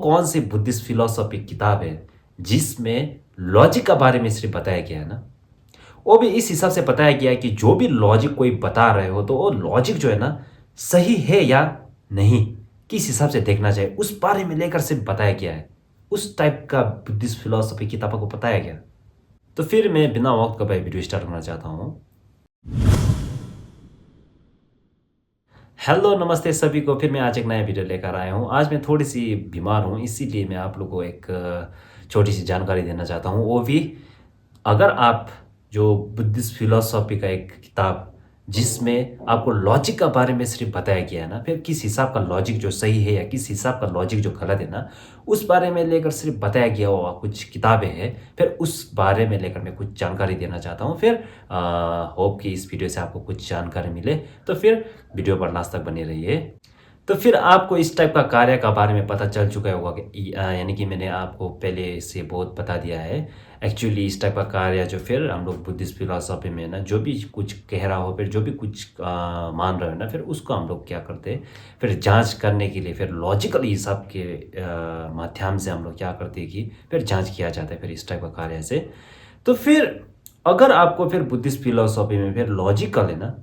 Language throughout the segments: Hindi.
कौन सी बुद्धिस्ट फिलोसॉफी किताब है जिसमें लॉजिक के बारे में सिर्फ बताया गया है ना, वो भी इस हिसाब से बताया गया है कि जो भी लॉजिक कोई बता रहे हो तो वो लॉजिक जो है ना सही है या नहीं, किस हिसाब से देखना चाहिए उस बारे में लेकर सिर्फ बताया गया है। उस टाइप का बुद्धिस्ट फिलोसॉफी किताबों को बताया गया। तो फिर मैं बिना वक्त गवाए वीडियो स्टार्ट करना चाहता हूँ। हेलो नमस्ते सभी को, फिर मैं आज एक नया वीडियो लेकर आया हूँ। आज मैं थोड़ी सी बीमार हूँ, इसीलिए मैं आप लोगों को एक छोटी सी जानकारी देना चाहता हूँ। वो भी अगर आप जो बुद्धिस्ट फिलोसॉफी का एक किताब जिसमें आपको लॉजिक के बारे में सिर्फ बताया गया है ना, फिर किस हिसाब का लॉजिक जो सही है या किस हिसाब का लॉजिक जो गलत है ना, उस बारे में लेकर सिर्फ बताया गया हुआ कुछ किताबें हैं। फिर उस बारे में लेकर मैं कुछ जानकारी देना चाहता हूँ। फिर होप कि इस वीडियो से आपको कुछ जानकारी मिले, तो फिर वीडियो पर लास्ट तक बने रहिए। तो फिर आपको इस टाइप का कार्य का बारे में पता चल चुका होगा कि यानी कि मैंने आपको पहले से बहुत बता दिया है। एक्चुअली इस टाइप का कार्य जो फिर हम लोग बुद्धिस्ट फिलोसॉफी में ना जो भी कुछ कह रहा हो, फिर जो भी कुछ मान रहे हो ना, फिर उसको हम लोग क्या करते हैं, फिर जांच करने के लिए फिर लॉजिकल हिसाब के माध्यम से हम लोग क्या करते हैं कि फिर जांच किया जाता है फिर इस टाइप का कार्य से। तो फिर अगर आपको फिर बुद्धिस्ट फिलोसॉफी में फिर लॉजिकल है ना,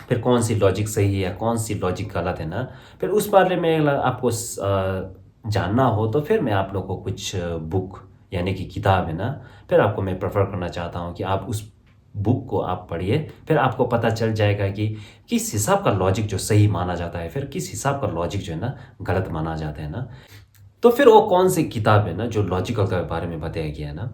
फिर कौन सी लॉजिक सही है या कौन सी लॉजिक गलत है ना, फिर उस बारे में अगर आपको जानना हो तो फिर मैं आप लोगों को कुछ बुक यानी कि किताब है ना, फिर आपको मैं प्रेफर करना चाहता हूँ कि आप उस बुक को आप पढ़िए। फिर आपको पता चल जाएगा कि किस हिसाब का लॉजिक जो सही माना जाता है, फिर किस हिसाब का लॉजिक जो है ना गलत माना जाता है ना। तो फिर वो कौन सी किताब है ना जो लॉजिकल के बारे में बताया गया है ना,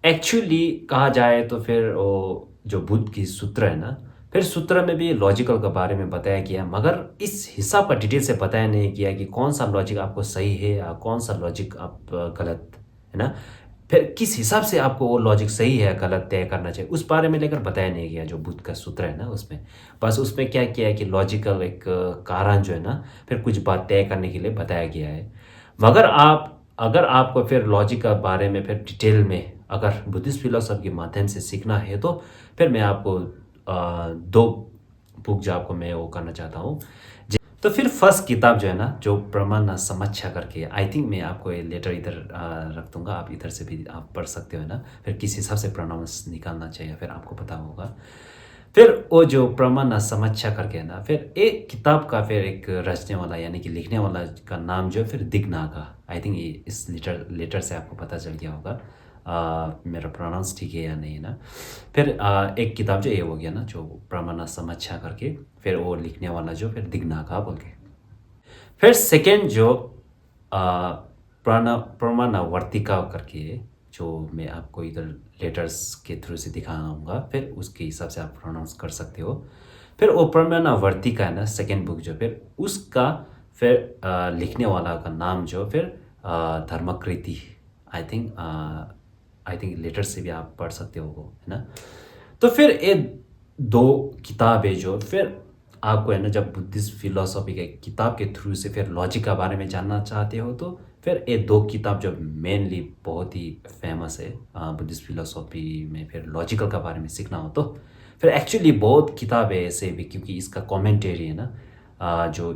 एक्चुअली कहा जाए तो फिर वो जो बुद्ध की सूत्र है ना, फिर सूत्र में भी लॉजिकल के बारे में बताया गया, मगर इस हिसाब का डिटेल से बताया नहीं गया कि कौन सा लॉजिक आपको सही है या कौन सा लॉजिक आप गलत है ना। फिर किस हिसाब से आपको वो लॉजिक सही है या गलत तय करना चाहिए उस बारे में लेकर बताया नहीं गया जो बुद्ध का सूत्र है ना उसमें। बस उसमें क्या किया है कि लॉजिकल एक कारण जो है ना, फिर कुछ बात तय करने के लिए बताया गया है। मगर अगर आपको फिर लॉजिक के बारे में फिर डिटेल में अगर बुद्धिस्ट फिलोसॉफी के माध्यम से सीखना है तो फिर मैं आपको दो बुक जो आपको मैं वो करना चाहता हूँ। तो फिर फर्स्ट किताब जो है ना, जो प्रमाण समच्छा करके, आई थिंक मैं आपको ये लेटर इधर रख दूंगा, आप इधर से भी आप पढ़ सकते हो ना। फिर किस हिसाब से प्रोनाउंस निकालना चाहिए फिर आपको पता होगा। फिर वो जो प्रमाण समच्छा करके है ना, फिर एक किताब का फिर एक रचने वाला यानी कि लिखने वाला का नाम जो है फिर दिगनागा। आई थिंक ये इस लेटर से आपको पता चल गया होगा मेरा प्रोनाउंस ठीक है या नहीं ना। फिर एक किताब जो ये हो गया ना जो प्रमाण समच्छा करके, फिर वो लिखने वाला जो फिर दिगनागा बोल के। फिर सेकेंड जो प्रमाणवर्तिका करके है, जो मैं आपको इधर लेटर्स के थ्रू से दिखाऊंगा, फिर उसके हिसाब से आप प्रोनाउंस कर सकते हो। फिर वो प्रमाणवर्तिका है ना सेकेंड बुक जो, फिर उसका फिर लिखने वाला का नाम जो फिर धर्मकृति। आई थिंक लेटर से भी आप पढ़ सकते हो वो है ना। तो फिर ये दो किताब है जो फिर आपको है ना, जब बुद्धिस्ट फिलोसॉफी के किताब के थ्रू से फिर लॉजिक के बारे में जानना चाहते हो तो फिर ये दो किताब जो मेनली बहुत ही फेमस है बुद्धिस्ट फिलोसॉफी में, फिर लॉजिकल के बारे में सीखना हो तो फिर एक्चुअली बहुत किताब है ऐसे भी, क्योंकि इसका कमेंटेरी है ना जो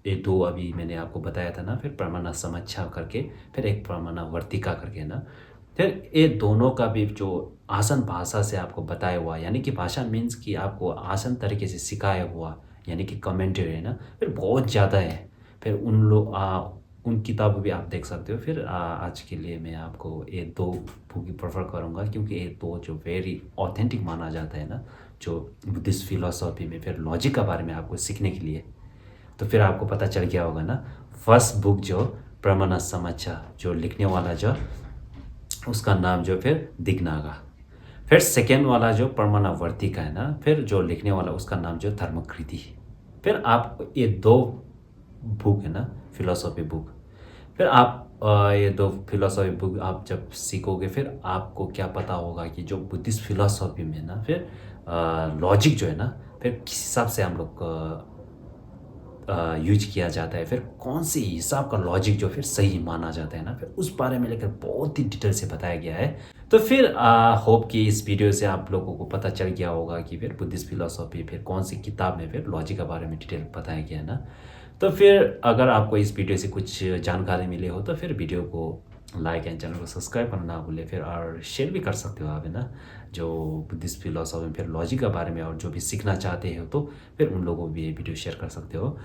ये दो अभी मैंने आपको बताया था ना, फिर प्रमाण समच्छा करके, फिर एक प्रमाणवर्तिका करके ना, फिर ये दोनों का भी जो आसान भाषा से आपको बताया हुआ, यानी कि भाषा मीन्स कि आपको आसान तरीके से सिखाया हुआ, यानी कि कमेंट्री है ना, फिर बहुत ज़्यादा है। फिर उन किताबें भी आप देख सकते हो। फिर आज के लिए मैं आपको ये दो बुक प्रेफर करूँगा, क्योंकि ये दो जो वेरी ऑथेंटिक माना जाता है ना जो बुद्धिस्ट फिलोसॉफी में फिर लॉजिक के बारे में आपको सीखने के लिए। तो फिर आपको पता चल गया होगा ना, फर्स्ट बुक जो प्रमाण समच्छा, जो लिखने वाला जो उसका नाम जो फिर दिगनागा। फिर सेकेंड वाला जो प्रमाणवर्तिका है ना, फिर जो लिखने वाला उसका नाम जो धर्मकृति। फिर आप ये दो बुक है ना फिलोसॉफी बुक, फिर आप ये दो फिलोसॉफी बुक आप जब सीखोगे फिर आपको क्या पता होगा कि जो बुद्धिस्ट फिलोसॉफी में ना फिर लॉजिक जो है ना, फिर किस हिसाब से हम लोग यूज किया जाता है, फिर कौन सी हिसाब का लॉजिक जो फिर सही माना जाता है ना, फिर उस बारे में लेकर बहुत ही डिटेल से बताया गया है। तो फिर होप कि इस वीडियो से आप लोगों को पता चल गया होगा कि फिर बुद्धिस्ट फिलोसॉफी फिर कौन सी किताब में फिर लॉजिक के बारे में डिटेल बताया गया है ना। तो फिर अगर आपको इस वीडियो से कुछ जानकारी मिली हो तो फिर वीडियो को लाइक एंड चैनल को सब्सक्राइब करना ना भूलें, फिर और शेयर भी कर सकते हो आप, है ना, जो बुद्धिस्ट फिलोसॉफी फिर लॉजिक के बारे में और जो भी सीखना चाहते हो तो फिर उन लोगों को भी ये वीडियो शेयर कर सकते हो।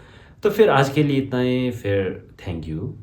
तो फिर आज के लिए इतना ही, फिर थैंक यू।